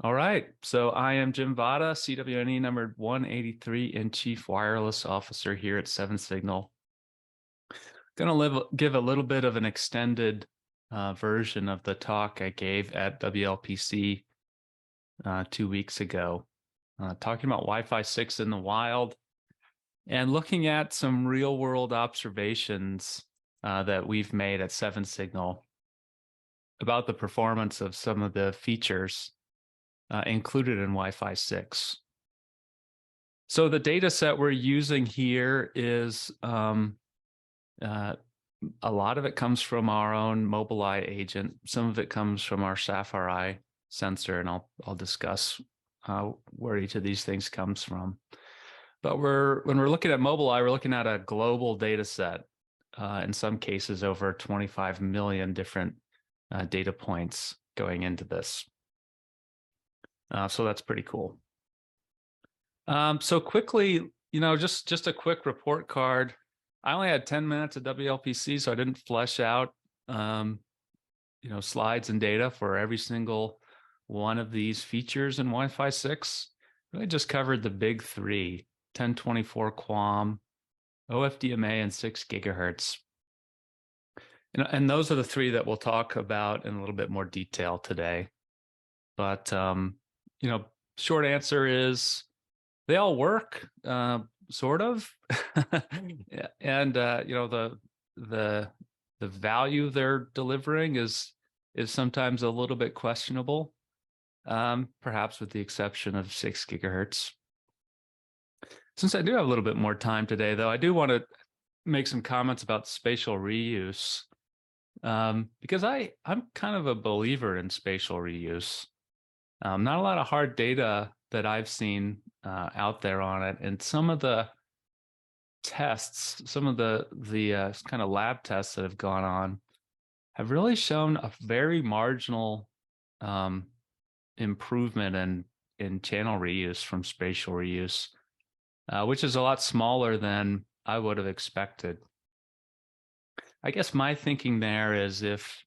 All right. So I am Jim Vada, CWNE number 183 and Chief Wireless Officer here at 7Signal. Going to give a little bit of an extended version of the talk I gave at WLPC 2 weeks ago, talking about Wi-Fi 6 in the wild and looking at some real-world observations that we've made at 7Signal about the performance of some of the features included in Wi-Fi 6. So the data set we're using here is a lot of it comes from our own Mobileye agent. Some of it comes from our Sapphire sensor, and I'll discuss where each of these things comes from. But when we're looking at Mobileye, we're looking at a global data set. In some cases, over 25 million different data points going into this. So that's pretty cool. So quickly, just a quick report card. I only had 10 minutes at WLPC, so I didn't flesh out, slides and data for every single one of these features in Wi-Fi 6. Really just covered the big three: 1024 QAM, OFDMA, and 6 gigahertz. And those are the three that we'll talk about in a little bit more detail today. But short answer is they all work, sort of, and the value they're delivering is sometimes a little bit questionable, perhaps with the exception of 6 gigahertz. Since I do have a little bit more time today, though, I do want to make some comments about spatial reuse, because I'm kind of a believer in spatial reuse. Not a lot of hard data that I've seen out there on it, and some of the tests, some of the kind of lab tests that have gone on, have really shown a very marginal improvement in channel reuse from spatial reuse, which is a lot smaller than I would have expected. I guess my thinking there is if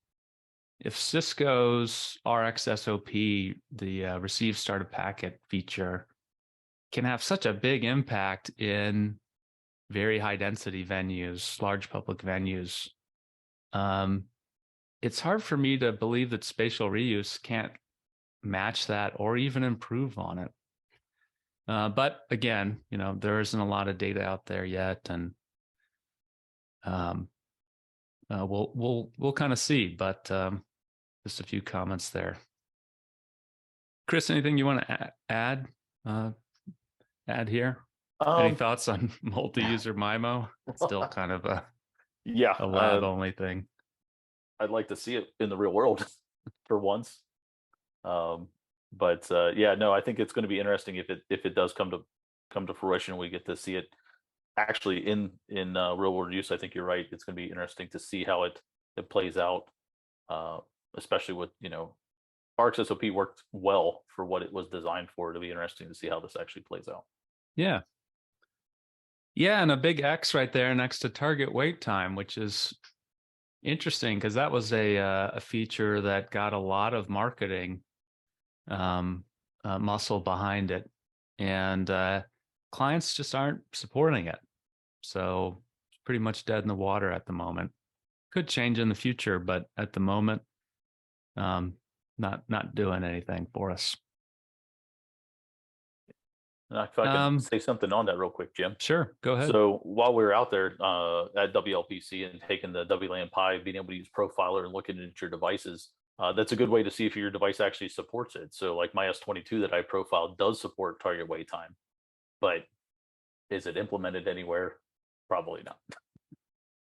Cisco's RxSOP, the receive started packet feature, can have such a big impact in very high density venues, large public venues, it's hard for me to believe that spatial reuse can't match that or even improve on it. But again, there isn't a lot of data out there yet, and we'll kind of see. But just a few comments there. Chris, anything you want to add here? Any thoughts on multi-user MIMO? It's still kind of a lab-only thing. I'd like to see it in the real world for once. Yeah, no, I think it's going to be interesting if it does come to fruition. We get to see it actually in real world use. I think you're right. It's going to be interesting to see how it plays out, especially with RxSOP worked well for what it was designed for. It'll be interesting to see how this actually plays out. Yeah, and a big X right there next to target wait time, which is interesting because that was a feature that got a lot of marketing muscle behind it, and clients just aren't supporting it. So it's pretty much dead in the water at the moment. Could change in the future, but at the moment, not doing anything for us. If I can say something on that real quick, Jim. Sure, go ahead. So while we were out there at WLPC and taking the WLAN Pi, being able to use Profiler and looking at your devices, that's a good way to see if your device actually supports it. So like my S22 that I profiled does support target wait time, but is it implemented anywhere? Probably not.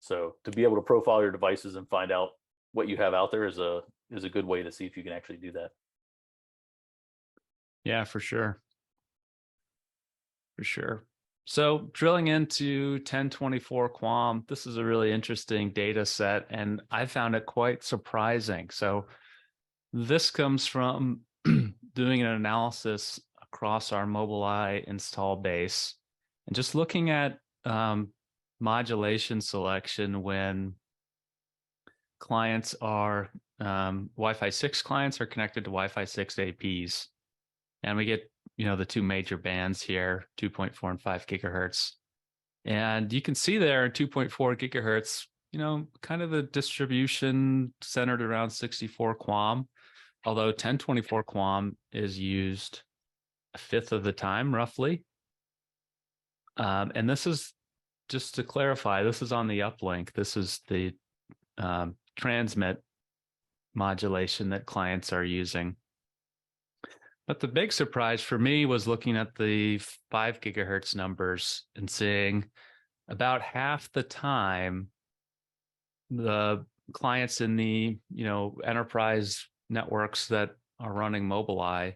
So to be able to profile your devices and find out what you have out there is a good way to see if you can actually do that. Yeah, for sure. For sure. So drilling into 1024 QAM, this is a really interesting data set, and I found it quite surprising. So this comes from doing an analysis across our Mobileye install base and just looking at modulation selection when clients are Wi-Fi 6 clients are connected to Wi-Fi 6 APs. And we get, the two major bands here, 2.4 and 5 gigahertz. And you can see there 2.4 gigahertz, kind of the distribution centered around 64 QAM, although 1024 QAM is used a fifth of the time, roughly. And this is, just to clarify, this is on the uplink. This is the transmit modulation that clients are using. But the big surprise for me was looking at the 5 gigahertz numbers and seeing about half the time the clients in the enterprise networks that are running Mobileye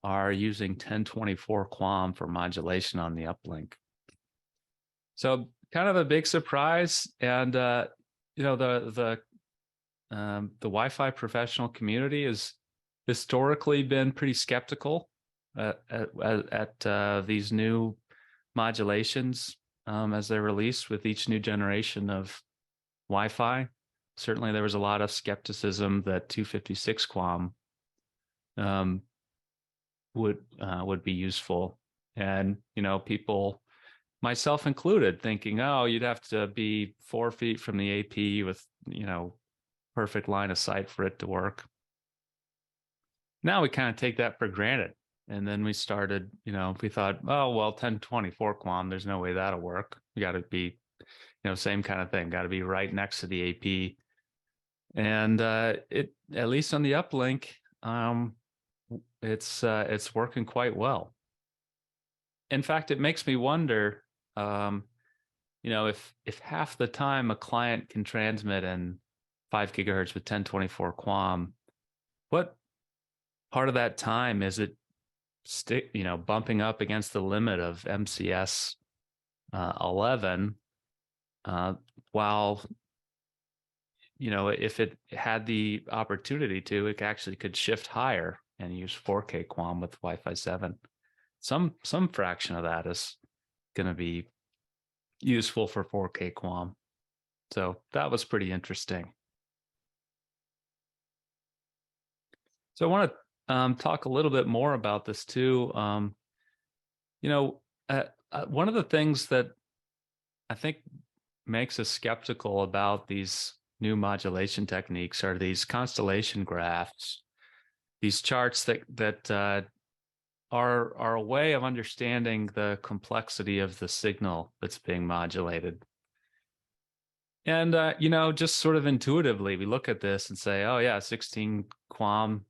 are using 1024 QAM for modulation on the uplink. So kind of a big surprise, and the Wi-Fi professional community has historically been pretty skeptical at these new modulations as they're released with each new generation of Wi-Fi. Certainly, there was a lot of skepticism that 256 QAM would be useful, and people, myself included, thinking, oh, you'd have to be 4 feet from the AP with perfect line of sight for it to work. Now we kind of take that for granted. And then we started, we thought, oh, well, 1024 QAM, there's no way that'll work. We got to be, same kind of thing, got to be right next to the AP. And it, at least on the uplink, it's working quite well. In fact, it makes me wonder, if half the time a client can transmit in 5 gigahertz with 1024 QAM, what part of that time is it bumping up against the limit of MCS 11, while if it had the opportunity to, it actually could shift higher and use 4K QAM with Wi-Fi 7. Some fraction of that is going to be useful for 4K QAM. So that was pretty interesting. So I want to talk a little bit more about this too. One of the things that I think makes us skeptical about these new modulation techniques are these constellation graphs, these charts that are a way of understanding the complexity of the signal that's being modulated. And just sort of intuitively, we look at this and say, oh yeah, 16 QAM.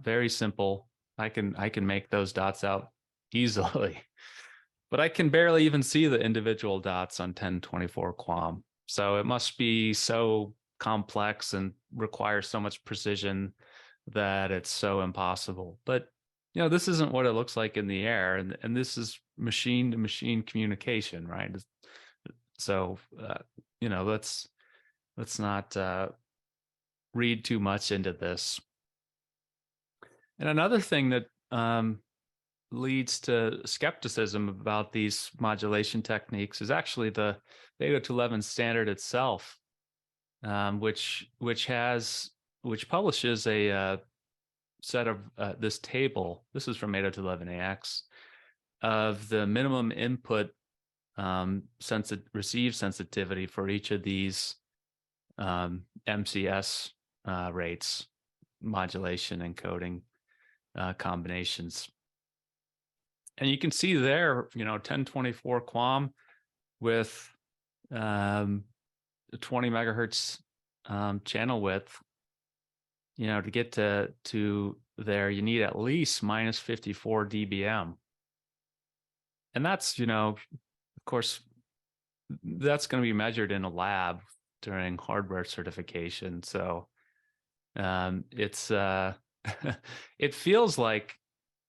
Very simple. I can make those dots out easily, but I can barely even see the individual dots on 1024 QAM. So it must be so complex and require so much precision that it's so impossible. But this isn't what it looks like in the air, and this is machine to machine communication, right? So let's not read too much into this. And another thing that leads to skepticism about these modulation techniques is actually the 802.11 standard itself, which publishes a set of this table. This is from 802.11ax of the minimum input receive sensitivity for each of these MCS rates, modulation, encoding combinations. And you can see there, 1024 QAM with 20 megahertz channel width. To get to there, you need at least minus 54 dBm. And that's, of course, that's going to be measured in a lab during hardware certification. So it's it feels like,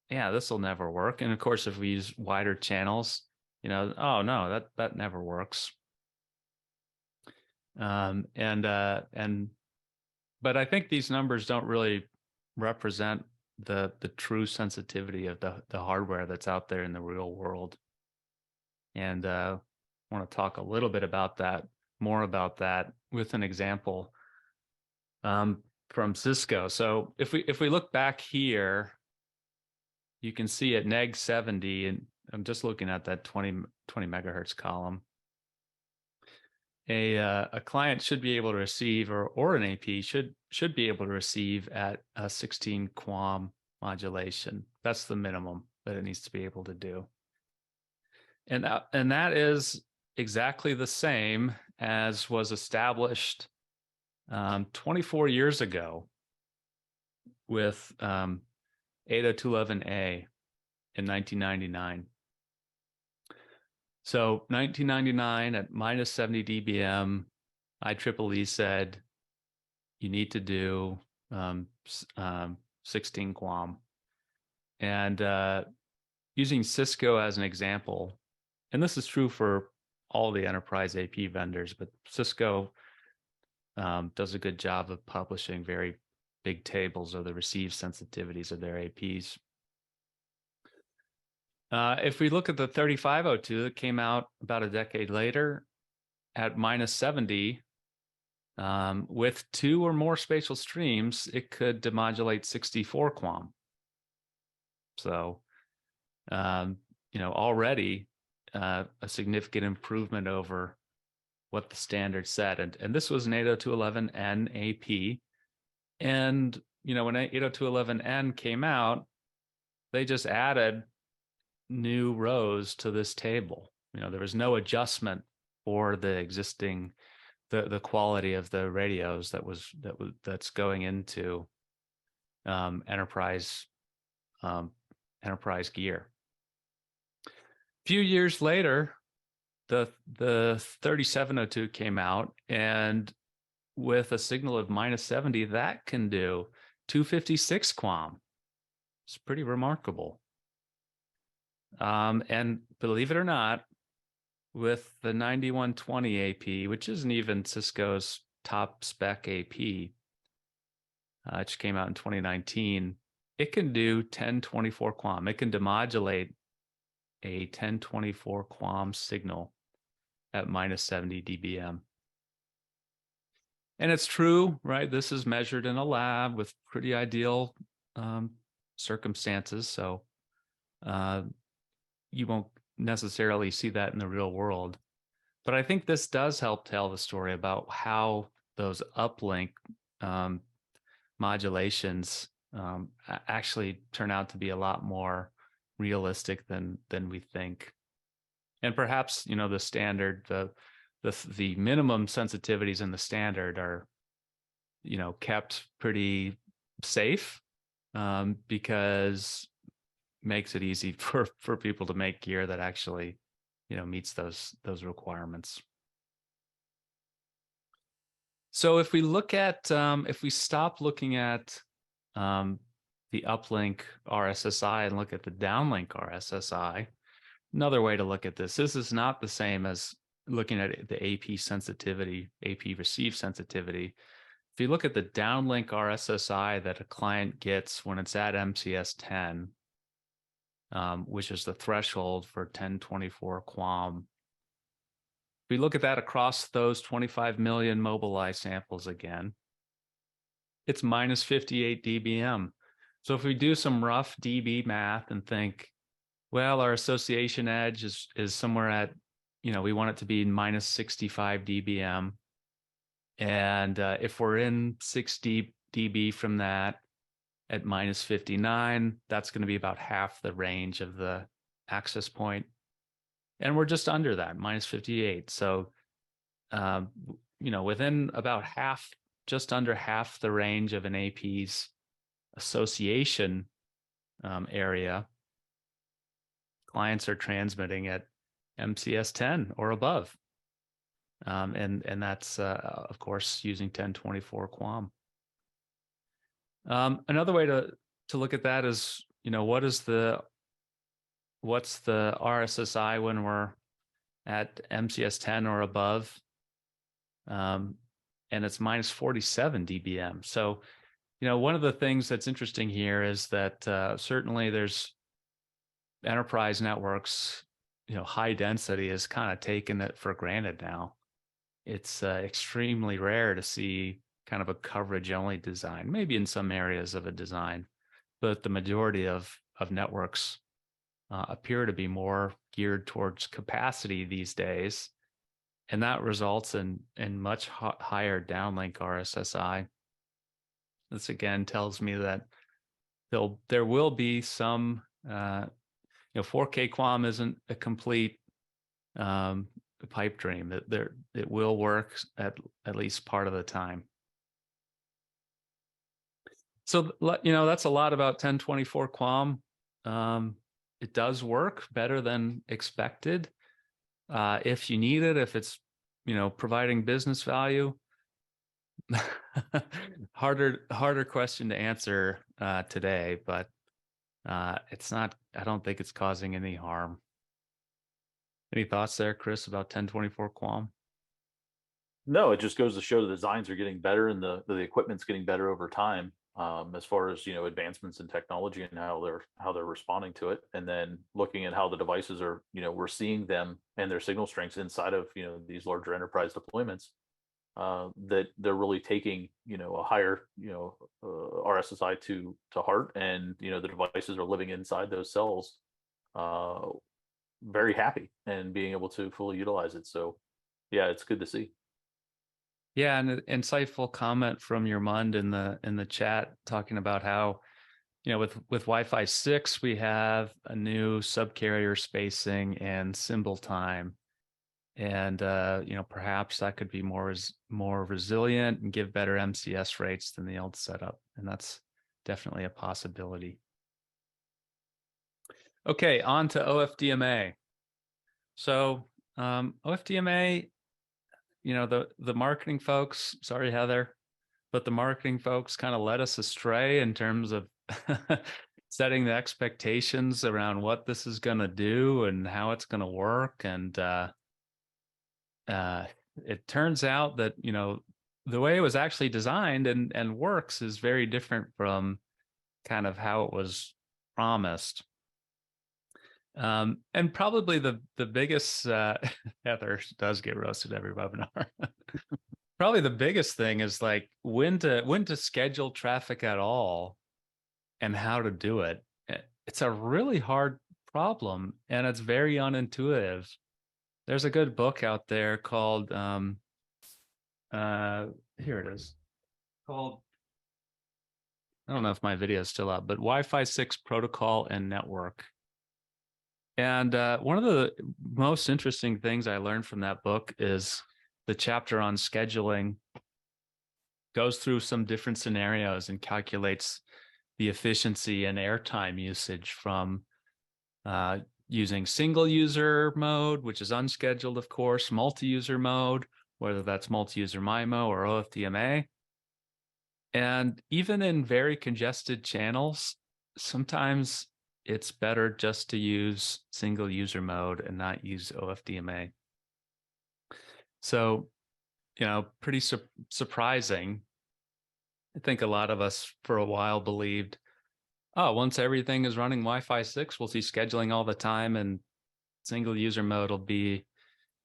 yeah, this will never work. And of course, if we use wider channels, oh no, that never works. But I think these numbers don't really represent the true sensitivity of the hardware that's out there in the real world. And I want to talk a little bit about that, more about that with an example from Cisco. So if we look back here, you can see at neg 70, and I'm just looking at that 20 megahertz column. A client should be able to receive, or an AP should be able to receive at a 16 QAM modulation. That's the minimum that it needs to be able to do. And that is exactly the same as was established 24 years ago with 802.11a in 1999. So 1999 at minus 70 dBm, IEEE said you need to do 16 QAM. And using Cisco as an example, and this is true for all the enterprise AP vendors, but Cisco does a good job of publishing very big tables of the receive sensitivities of their APs. If we look at the 3502 that came out about a decade later at minus 70, with 2 or more spatial streams, it could demodulate 64 QAM. So, already a significant improvement over what the standard said. And this was an 802.11n AP. And, when 802.11n came out, they just added new rows to this table. There was no adjustment for the existing, the quality of the radios that's going into enterprise gear. A few years later, the 3702 came out, and with a signal of minus 70, that can do 256 QAM. It's pretty remarkable. And believe it or not, with the 9120 AP, which isn't even Cisco's top spec AP, which came out in 2019, it can do 1024 QAM. It can demodulate a 1024 QAM signal at minus 70 dBm. And it's true, right? This is measured in a lab with pretty ideal circumstances. So you won't necessarily see that in the real world. But I think this does help tell the story about how those uplink modulations actually turn out to be a lot more realistic than we think. And perhaps, the standard, the minimum sensitivities in the standard are, kept pretty safe because makes it easy for people to make gear that actually, meets those requirements. So if we look at, if we stop looking at the uplink RSSI and look at the downlink RSSI, another way to look at this is not the same as looking at the AP sensitivity, AP receive sensitivity. If you look at the downlink RSSI that a client gets when it's at MCS 10, which is the threshold for 1024 QAM, if we look at that across those 25 million Mobileye samples again, it's minus 58 dBm. So if we do some rough dB math and think, well, our association edge is somewhere at, we want it to be minus 65 dBm. And if we're in 60 dB from that at minus 59, that's going to be about half the range of the access point. And we're just under that, minus 58. So, within about half, just under half the range of an AP's association area, clients are transmitting at MCS 10 or above. And that's, of course, using 1024 QAM. Another way to look at that is, what's the RSSI when we're at MCS 10 or above? And it's minus 47 dBm. So, one of the things that's interesting here is that certainly there's enterprise networks, high density is kind of taken it for granted now. It's extremely rare to see kind of a coverage only design, maybe in some areas of a design, but the majority of of networks appear to be more geared towards capacity these days, and that results in much higher downlink RSSI. This again tells me that there will be some 4K QAM isn't a complete pipe dream. It will work at least part of the time. So that's a lot about 1024 QAM. It does work better than expected. If you need it, if it's providing business value. harder question to answer today, but it's not. I don't think it's causing any harm. Any thoughts there, Chris, about 1024 QAM? No, it just goes to show the designs are getting better and the equipment's getting better over time, as far as advancements in technology and how they're responding to it, and then looking at how the devices are, we're seeing them and their signal strengths inside of these larger enterprise deployments, that they're really taking a higher RSSI to heart, and the devices are living inside those cells very happy and being able to fully utilize it. So yeah, it's good to see. Yeah, and an insightful comment from your Mund in the chat talking about how with Wi-Fi 6 we have a new subcarrier spacing and symbol time, and perhaps that could be more resilient and give better MCS rates than the old setup, and that's definitely a possibility. Okay, on to OFDMA. So OFDMA, the marketing folks, sorry Heather, but the marketing folks kind of led us astray in terms of setting the expectations around what this is going to do and how it's going to work. And it turns out that the way it was actually designed and works is very different from kind of how it was promised. And probably the biggest Heather does get roasted every webinar. Probably the biggest thing is like when to schedule traffic at all and how to do it. It's a really hard problem, and it's very unintuitive. There's a good book out there called here it is, called, I don't know if my video is still up, but Wi-Fi 6 Protocol and Network. And one of the most interesting things I learned from that book is the chapter on scheduling goes through some different scenarios and calculates the efficiency and airtime usage from using single user mode, which is unscheduled, of course, multi-user mode, whether that's multi-user MIMO or OFDMA. And even in very congested channels, sometimes it's better just to use single user mode and not use OFDMA. So, pretty surprising. I think a lot of us for a while believed, oh, once everything is running Wi-Fi 6, we'll see scheduling all the time and single user mode will be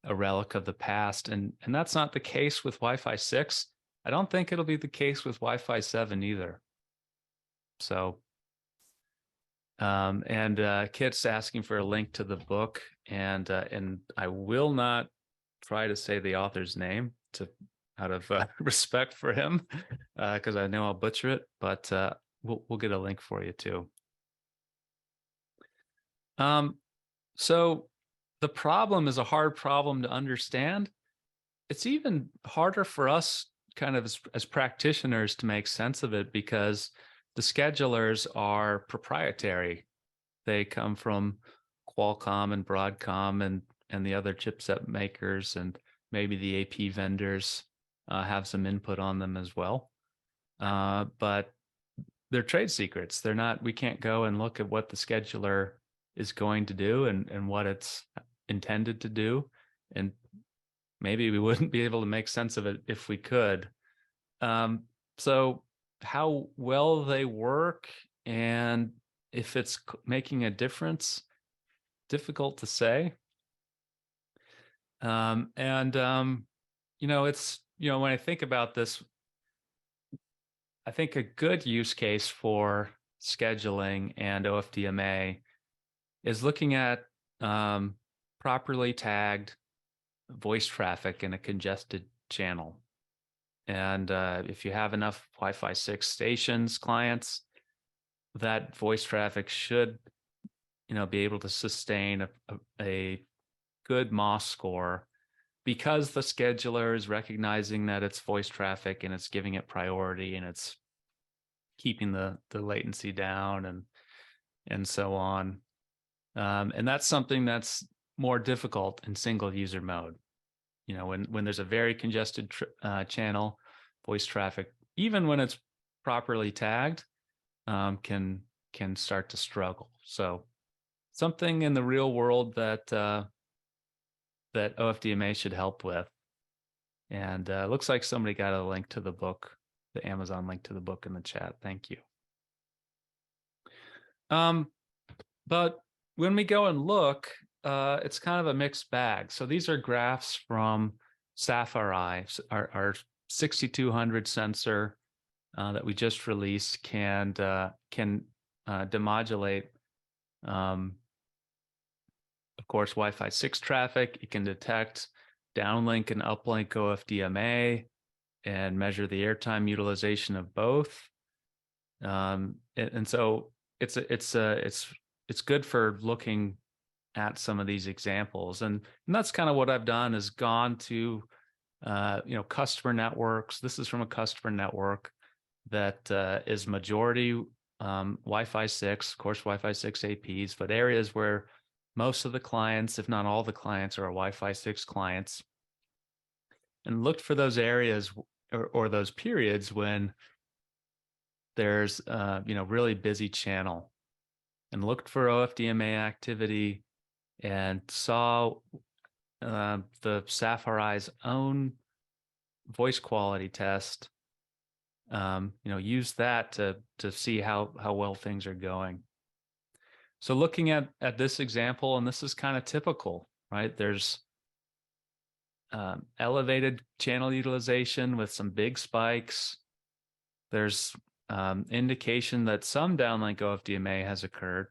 a relic of the past. And that's not the case with Wi-Fi 6. I don't think it'll be the case with Wi-Fi 7 either. So, and Kit's asking for a link to the book, and I will not try to say the author's name out of respect for him, because I know I'll butcher it, but we'll get a link for you too. So the problem is a hard problem to understand. It's even harder for us kind of as practitioners to make sense of it, because the schedulers are proprietary. They come from Qualcomm and Broadcom and the other chipset makers, and maybe the AP vendors have some input on them as well. But they're trade secrets. They're not, we can't go and look at what the scheduler is going to do and what it's intended to do. And maybe we wouldn't be able to make sense of it if we could. So how well they work and if it's making a difference, difficult to say. It's, when I think about this, I think a good use case for scheduling and OFDMA is looking at properly tagged voice traffic in a congested channel. And if you have enough Wi-Fi 6 stations, clients, that voice traffic should, be able to sustain a good MOS score, because the scheduler is recognizing that it's voice traffic and it's giving it priority and it's keeping the latency down and so on. And that's something that's more difficult in single user mode. When there's a very congested channel, voice traffic, even when it's properly tagged, can start to struggle. So something in the real world that OFDMA should help with. And looks like somebody got a link to the book, the Amazon link to the book in the chat. Thank you. But when we go and look, it's kind of a mixed bag. So these are graphs from Sapphire, our 6200 sensor that we just released can demodulate, of course, Wi-Fi 6 traffic. It can detect downlink and uplink OFDMA and measure the airtime utilization of both. And so it's good for looking at some of these examples, and that's kind of what I've done, is gone to customer networks. This is from a customer network that is majority Wi-Fi 6, of course, Wi-Fi 6 APs, but areas where most of the clients, if not all the clients, are Wi-Fi 6 clients, and looked for those areas or those periods when there's really busy channel, and looked for OFDMA activity and saw the Sapphire's own voice quality test. Use that to see how well things are going. So looking at this example, and this is kind of typical, right? There's elevated channel utilization with some big spikes. There's indication that some downlink OFDMA has occurred,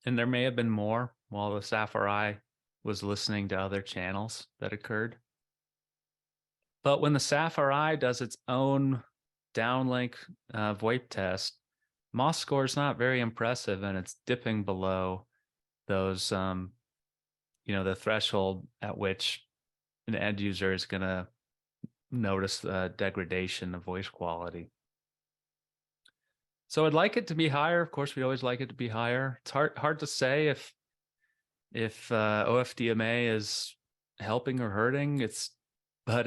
and there may have been more while the Sapphire was listening to other channels that occurred. But when the Sapphire does its own downlink VoIP test, MOS score is not very impressive, and it's dipping below those, the threshold at which an end user is going to notice the degradation of voice quality. So I'd like it to be higher. Of course, we always like it to be higher. It's hard to say if OFDMA is helping or hurting. But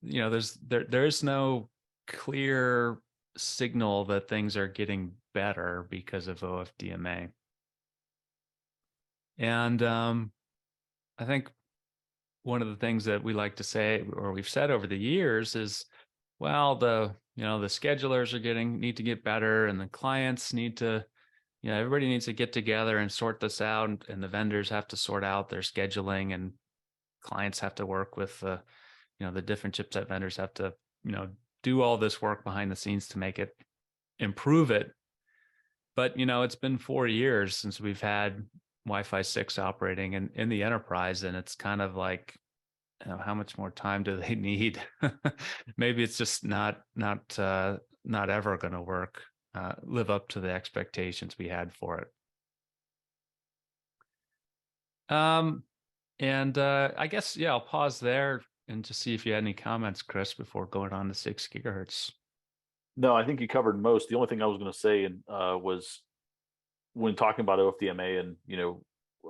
there is no clear signal that things are getting better because of OFDMA. And I think one of the things that we like to say, or we've said over the years, is, well, the schedulers need to get better, and the clients need to, everybody needs to get together and sort this out, and the vendors have to sort out their scheduling, and clients have to work with the different chipset vendors have to, do all this work behind the scenes to make it, improve it. But, it's been 4 years since we've had Wi-Fi 6 operating in the enterprise, and it's kind of like, how much more time do they need? Maybe it's just not ever going to work, live up to the expectations we had for it. And I guess, I'll pause there and just see if you had any comments, Chris, before going on to 6 gigahertz. No, I think you covered most. The only thing I was going to say was when talking about OFDMA, and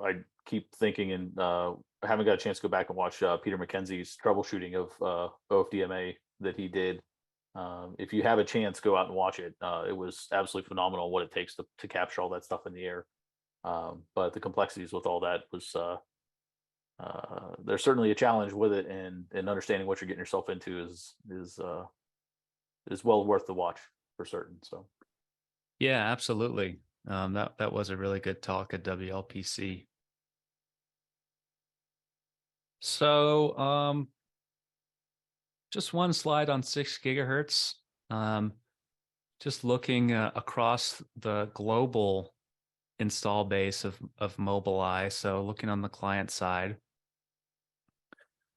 I keep thinking, and I haven't got a chance to go back and watch Peter McKenzie's troubleshooting of OFDMA that he did. If you have a chance, go out and watch it. It was absolutely phenomenal what it takes to capture all that stuff in the air. But the complexities with all that was there's certainly a challenge with it, and understanding what you're getting yourself into is well worth the watch for certain. So yeah, absolutely. That was a really good talk at WLPC. So just one slide on 6 gigahertz. just looking across the global install base of Mobileye. So looking on the client side,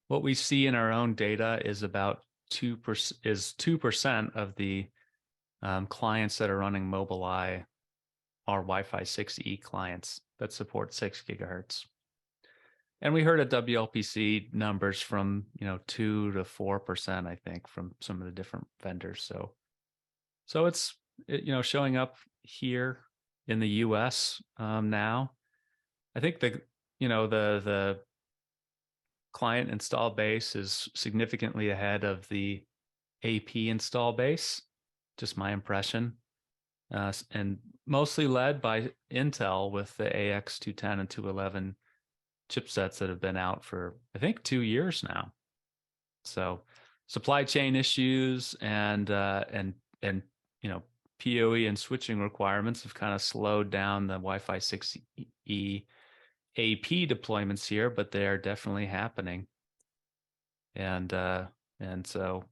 what we see in our own data is about 2% of the clients that are running Mobileye are Wi-Fi 6E clients that support 6 gigahertz. And we heard at WLPC numbers from 2 to 4%, I think, from some of the different vendors. So it's showing up here in the U.S. Now. I think the client install base is significantly ahead of the AP install base. Just my impression, and mostly led by Intel with the AX210 and 211 chipsets that have been out for I think 2 years now. So supply chain issues and PoE and switching requirements have kind of slowed down the Wi-Fi 6E AP deployments here, but they are definitely happening. And so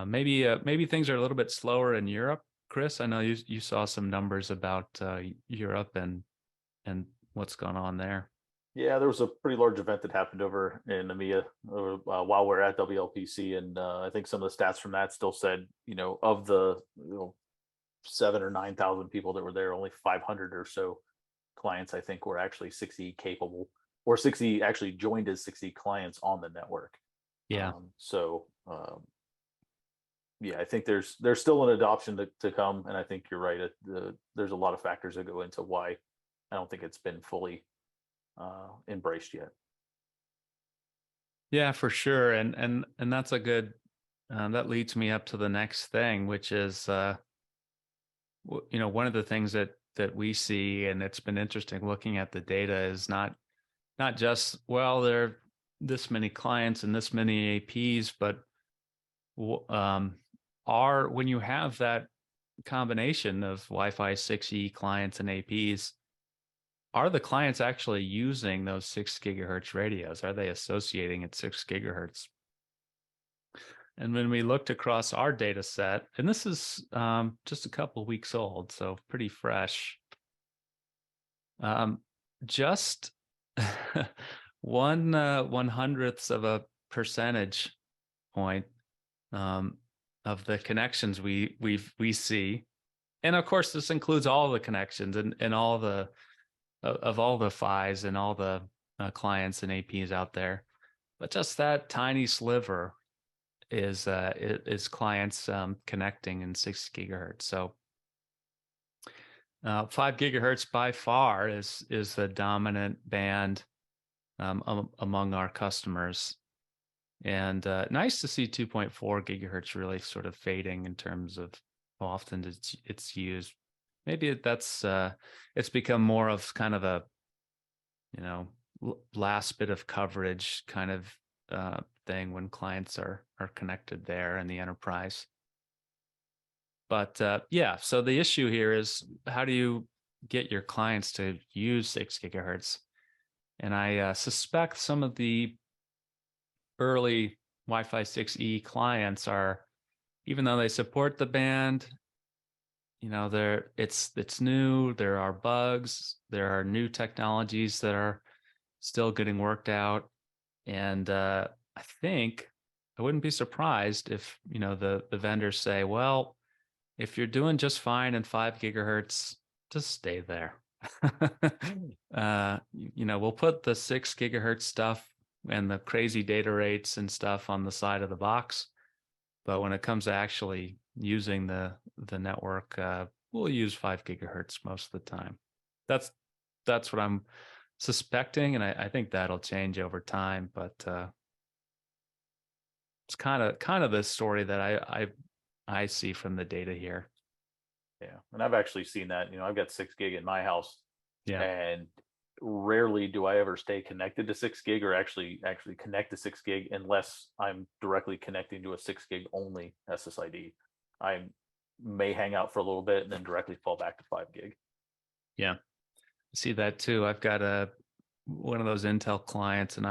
maybe things are a little bit slower in Europe. Chris, I know you saw some numbers about Europe and what's going on there. Yeah, there was a pretty large event that happened over in EMEA while we're at WLPC, and I think some of the stats from that still said, of the 7 or 9,000 people that were there, only 500 or so clients, I think, were actually 6E capable, or 6E actually joined as 6E clients on the network. Yeah. Yeah, I think there's still an adoption to come, and I think you're right. There's a lot of factors that go into why I don't think it's been fully embraced yet. Yeah, for sure. And that's a good that leads me up to the next thing, which is one of the things that we see, and it's been interesting looking at the data, is not just, well, there are this many clients and this many APs, but when you have that combination of Wi-Fi 6E clients and APs, are the clients actually using those 6 gigahertz radios? Are they associating at 6 gigahertz? And when we looked across our data set, and this is just a couple of weeks old, so pretty fresh, just 1/100th of a percentage point of the connections we see, and of course this includes all the connections and all the all the PHYs and all the clients and APs out there, but just that tiny sliver is clients connecting in 6 gigahertz. So 5 gigahertz by far is the dominant band among our customers. And nice to see 2.4 gigahertz really sort of fading in terms of how often it's used. Maybe that's it's become more of kind of a last bit of coverage kind of thing when clients are connected there in the enterprise. But yeah, so the issue here is, how do you get your clients to use 6 gigahertz? And I suspect some of the early Wi-Fi 6E clients are, even though they support the band, it's new, there are bugs, there are new technologies that are still getting worked out. And I think I wouldn't be surprised if, the vendors say, well, if you're doing just fine in 5 gigahertz, just stay there. We'll put the 6 gigahertz stuff and the crazy data rates and stuff on the side of the box, but when it comes to actually using the network, we'll use 5 gigahertz most of the time. That's what I'm suspecting, and I think that'll change over time. But it's kind of the story that I see from the data here. Yeah, and I've actually seen that. I've got 6 gig in my house, yeah, and rarely do I ever stay connected to 6 gig or actually connect to 6 gig unless I'm directly connecting to a 6 gig only SSID. I may hang out for a little bit and then directly fall back to 5 gig. Yeah, I see that too. I've got one of those Intel clients, and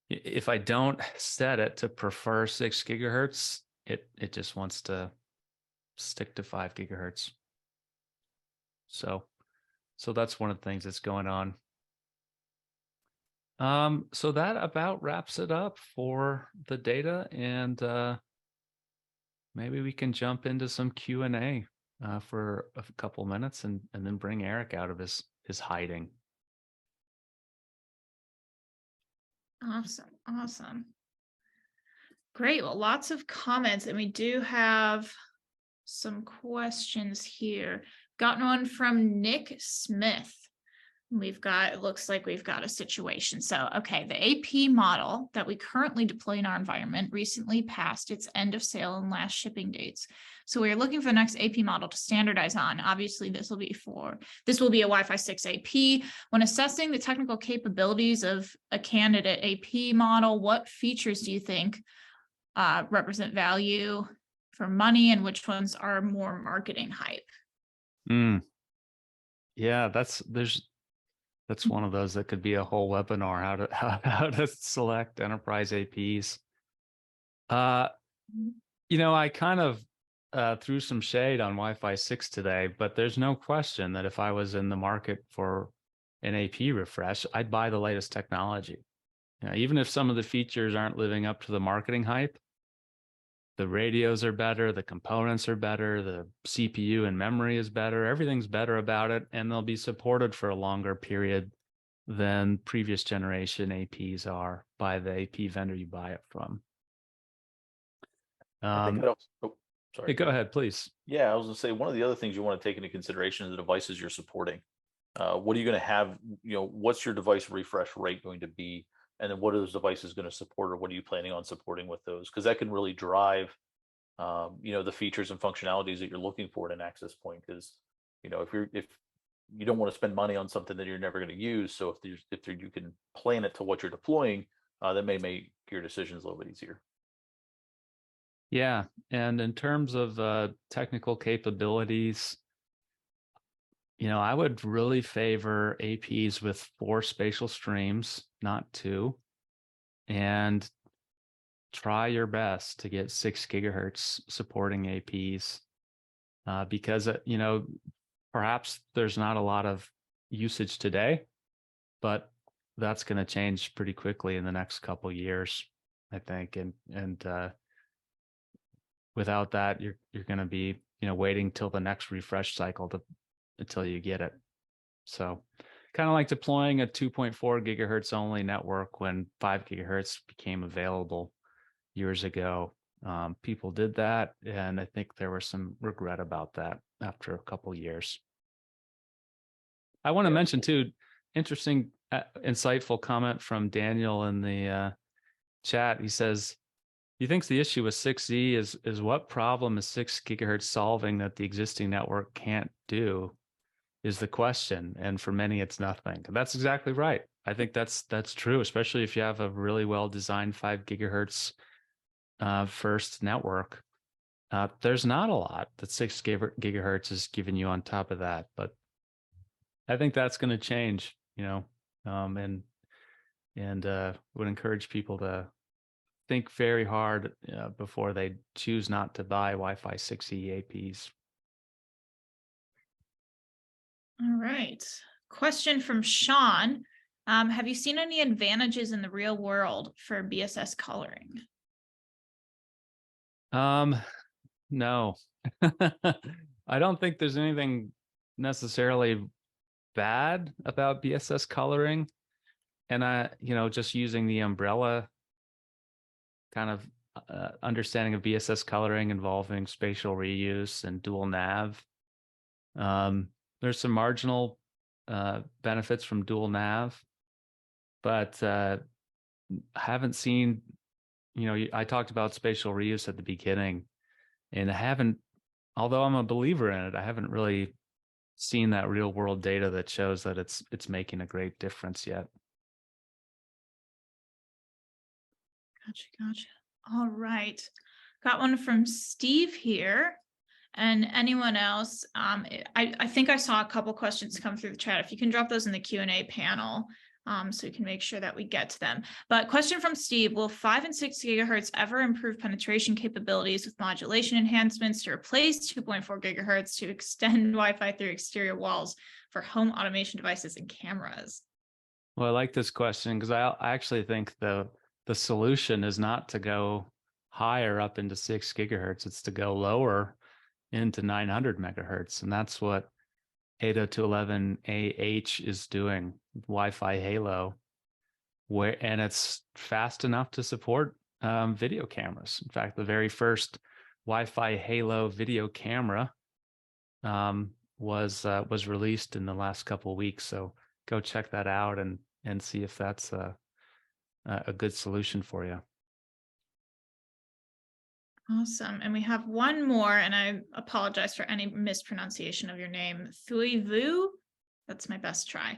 if I don't set it to prefer 6 gigahertz, it just wants to stick to 5 gigahertz. So that's one of the things that's going on. So that about wraps it up for the data, and maybe we can jump into some Q&A for a couple minutes, and then bring Eric out of his hiding. Awesome. Great. Well, lots of comments, and we do have some questions here. Gotten one from Nick Smith. It looks like we've got a situation. So, okay, the AP model that we currently deploy in our environment recently passed its end of sale and last shipping dates. So we are looking for the next AP model to standardize on. Obviously, this will be a Wi-Fi 6 AP. When assessing the technical capabilities of a candidate AP model, what features do you think represent value for money, and which ones are more marketing hype? Yeah, that's one of those that could be a whole webinar, how to select enterprise APs. I kind of threw some shade on Wi-Fi 6 today, but there's no question that if I was in the market for an AP refresh, I'd buy the latest technology. Even if some of the features aren't living up to the marketing hype, the radios are better, the components are better, the CPU and memory is better, everything's better about it, and they'll be supported for a longer period than previous generation APs are by the AP vendor you buy it from. Sorry. Go ahead, please. Yeah, I was gonna say, one of the other things you want to take into consideration is the devices you're supporting. What are you going to have? What's your device refresh rate going to be? And then what are those devices going to support, or what are you planning on supporting with those? Because that can really drive, the features and functionalities that you're looking for at an access point. Because, if you don't want to spend money on something that you're never going to use, so if you can plan it to what you're deploying, that may make your decisions a little bit easier. Yeah, and in terms of technical capabilities, I would really favor APs with 4 spatial streams, not 2, and try your best to get 6 gigahertz supporting APs, because perhaps there's not a lot of usage today, but that's going to change pretty quickly in the next couple of years, I think, and without that, you're going to be waiting till the next refresh cycle until you get it. So kind of like deploying a 2.4 gigahertz only network when 5 gigahertz became available years ago. People did that, and I think there was some regret about that after a couple years. I want to mention too, interesting, insightful comment from Daniel in the chat. He says, he thinks the issue with 6E is what problem is 6 gigahertz solving that the existing network can't do is the question. And for many, it's nothing. That's exactly right. I think that's true, especially if you have a really well-designed 5 gigahertz first network. There's not a lot that 6 gigahertz is giving you on top of that, but I think that's going to change, and would encourage people to think very hard before they choose not to buy Wi-Fi 6E APs. All right. Question from Sean. Have you seen any advantages in the real world for BSS coloring? No. I don't think there's anything necessarily bad about BSS coloring. And just using the umbrella kind of understanding of BSS coloring involving spatial reuse and dual nav. There's some marginal benefits from dual nav, but I haven't seen, I talked about spatial reuse at the beginning, and although I'm a believer in it, I haven't really seen that real world data that shows that it's making a great difference yet. Gotcha. All right. Got one from Steve here. And anyone else, I think I saw a couple questions come through the chat. If you can drop those in the Q&A panel, so we can make sure that we get to them. But question from Steve, will 5 and 6 gigahertz ever improve penetration capabilities with modulation enhancements to replace 2.4 gigahertz to extend Wi-Fi through exterior walls for home automation devices and cameras? Well, I like this question because I actually think the solution is not to go higher up into 6 gigahertz. It's to go lower into 900 megahertz. And that's what 802.11ah is doing, Wi-Fi Halo, and it's fast enough to support video cameras. In fact, the very first Wi-Fi Halo video camera was released in the last couple of weeks. So go check that out and see if that's a good solution for you. Awesome. And we have one more, and I apologize for any mispronunciation of your name. Thuy Vu. That's my best try.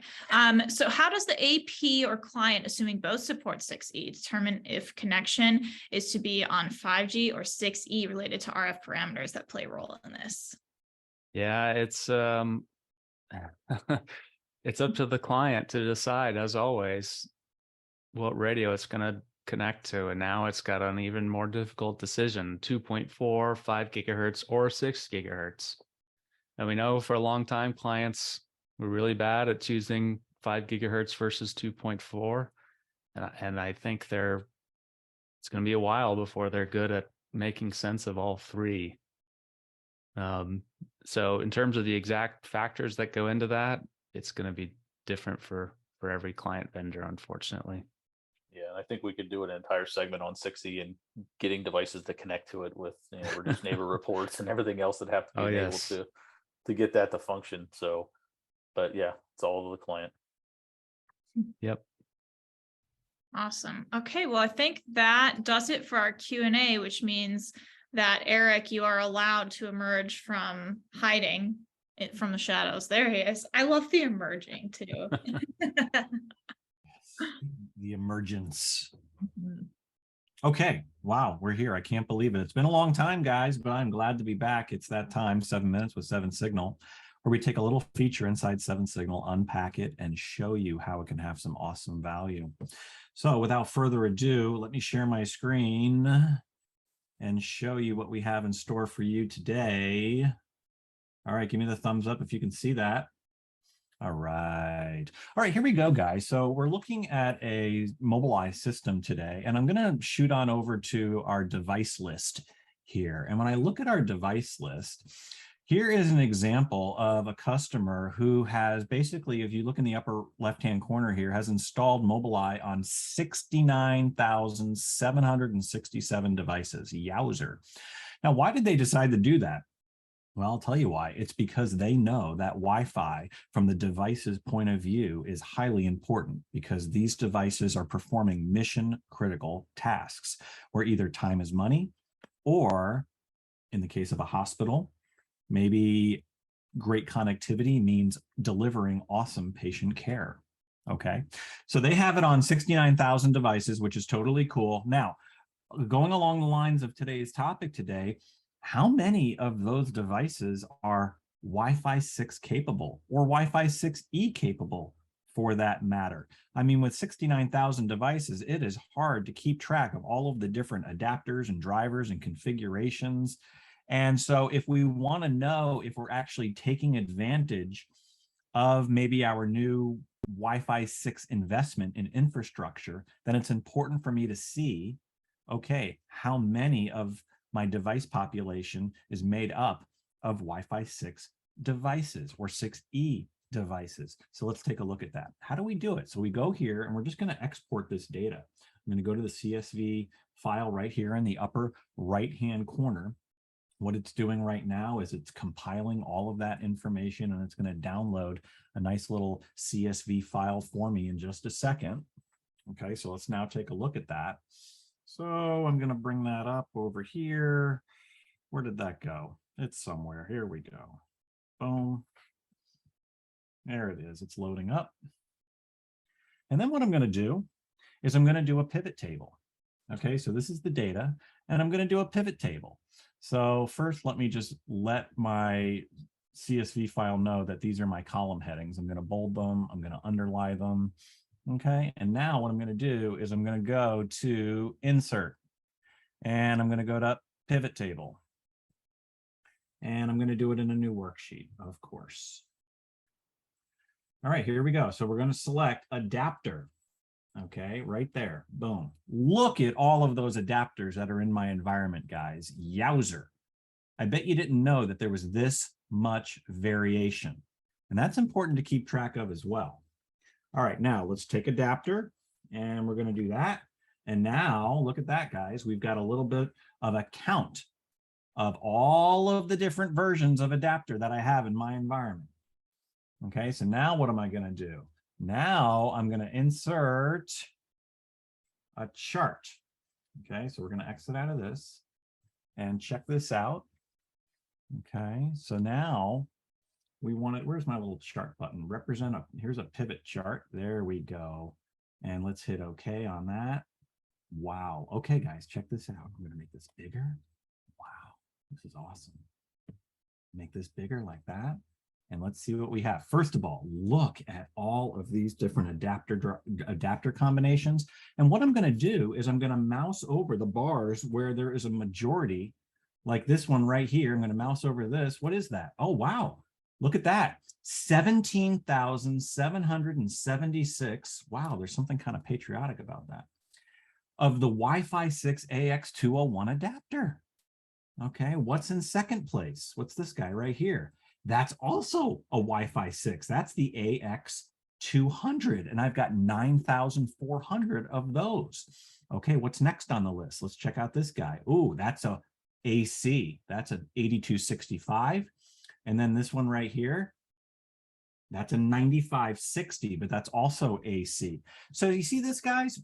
So how does the AP or client, assuming both support 6E, determine if connection is to be on 5G or 6E related to RF parameters that play a role in this? Yeah, it's it's up to the client to decide, as always, what radio it's going to connect to. And now it's got an even more difficult decision: 2.4, 5 gigahertz, or 6 gigahertz. And we know for a long time clients were really bad at choosing 5 gigahertz versus 2.4. And I think it's going to be a while before they're good at making sense of all three. So in terms of the exact factors that go into that, it's going to be different for every client vendor, unfortunately. Yeah, I think we could do an entire segment on 6E and getting devices to connect to it with reduced neighbor reports and everything else that have to be enabled to get that to function. So, but yeah, it's all of the client. Yep. Awesome. Okay, well, I think that does it for our Q&A, which means that Eric, you are allowed to emerge from hiding from the shadows. There he is. I love the emerging too. The emergence. Okay. Wow. We're here. I can't believe it. It's been a long time, guys, but I'm glad to be back. It's that time, 7 minutes with 7 Signal, where we take a little feature inside 7 Signal, unpack it, and show you how it can have some awesome value. So without further ado, let me share my screen and show you what we have in store for you today. All right. Give me the thumbs up if you can see that. All right. All right, here we go, guys. So we're looking at a Mobileye system today, and I'm going to shoot on over to our device list here. And when I look at our device list, here is an example of a customer who has basically, if you look in the upper left-hand corner here, has installed Mobileye on 69,767 devices. Yowzer. Now, why did they decide to do that? Well, I'll tell you why. It's because they know that Wi-Fi, from the device's point of view, is highly important because these devices are performing mission-critical tasks where either time is money, or in the case of a hospital, maybe great connectivity means delivering awesome patient care. Okay, so they have it on 69,000 devices, which is totally cool. Now, going along the lines of today's topic today, how many of those devices are Wi-Fi 6 capable or Wi-Fi 6E capable for that matter? I mean, with 69,000 devices, it is hard to keep track of all of the different adapters and drivers and configurations. And so if we want to know if we're actually taking advantage of maybe our new Wi-Fi 6 investment in infrastructure, then it's important for me to see, okay, how many of my device population is made up of Wi-Fi 6 devices or 6E devices. So let's take a look at that. How do we do it? So we go here and we're just going to export this data. I'm going to go to the CSV file right here in the upper right-hand corner. What it's doing right now is it's compiling all of that information, and it's going to download a nice little CSV file for me in just a second. Okay, so let's now take a look at that. So I'm going to bring that up over here. Where did that go? It's somewhere. Here we go. Boom. There it is. It's loading up. And then what I'm going to do is I'm going to do a pivot table. Okay, so this is the data, and I'm going to do a pivot table. So first, let me just let my CSV file know that these are my column headings. I'm going to bold them. I'm going to underline them. Okay, and now what I'm going to do is I'm going to go to insert, and I'm going to go to pivot table, and I'm going to do it in a new worksheet, of course. All right, here we go. So we're going to select adapter. Okay, right there. Boom. Look at all of those adapters that are in my environment, guys. Yowzer. I bet you didn't know that there was this much variation. And that's important to keep track of as well. All right, now let's take adapter, and we're going to do that. And now look at that, guys. We've got a little bit of a count of all of the different versions of adapter that I have in my environment. Okay, so now what am I going to do? Now I'm going to insert a chart. Okay, so we're going to exit out of this and check this out. Okay, so now we want it. Where's my little chart button? Represent a, here's a pivot chart. There we go. And let's hit OK on that. Wow. Okay, guys, check this out. I'm going to make this bigger. Wow, this is awesome. Make this bigger like that. And let's see what we have. First of all, look at all of these different adapter combinations. And what I'm going to do is I'm going to mouse over the bars where there is a majority, like this one right here. I'm going to mouse over this. What is that? Oh, wow. Look at that. 17,776. Wow, there's something kind of patriotic about that. Of the Wi-Fi 6 AX201 adapter. Okay, what's in second place? What's this guy right here? That's also a Wi-Fi 6. That's the AX200, and I've got 9,400 of those. Okay, what's next on the list? Let's check out this guy. Ooh, that's a AC. That's an 8265. And then this one right here, that's a 9560, but that's also AC. So you see this, guys?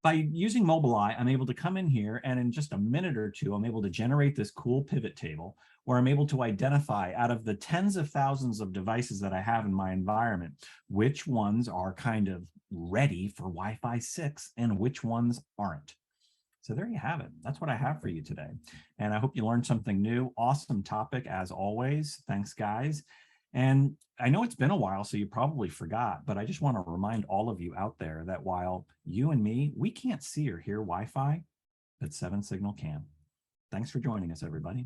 By using Mobileye, I'm able to come in here, and in just a minute or two, I'm able to generate this cool pivot table where I'm able to identify out of the tens of thousands of devices that I have in my environment, which ones are kind of ready for Wi-Fi 6 and which ones aren't. So there you have it. That's what I have for you today. And I hope you learned something new. Awesome topic as always. Thanks, guys. And I know it's been a while, so you probably forgot, but I just want to remind all of you out there that while you and me, we can't see or hear Wi-Fi, but 7 Signal can. Thanks for joining us, everybody.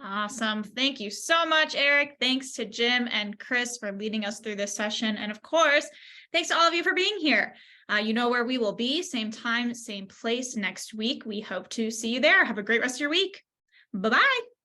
Awesome. Thank you so much, Eric. Thanks to Jim and Chris for leading us through this session. And of course, thanks to all of you for being here. You know where we will be, same time, same place next week. We hope to see you there. Have a great rest of your week. Bye-bye.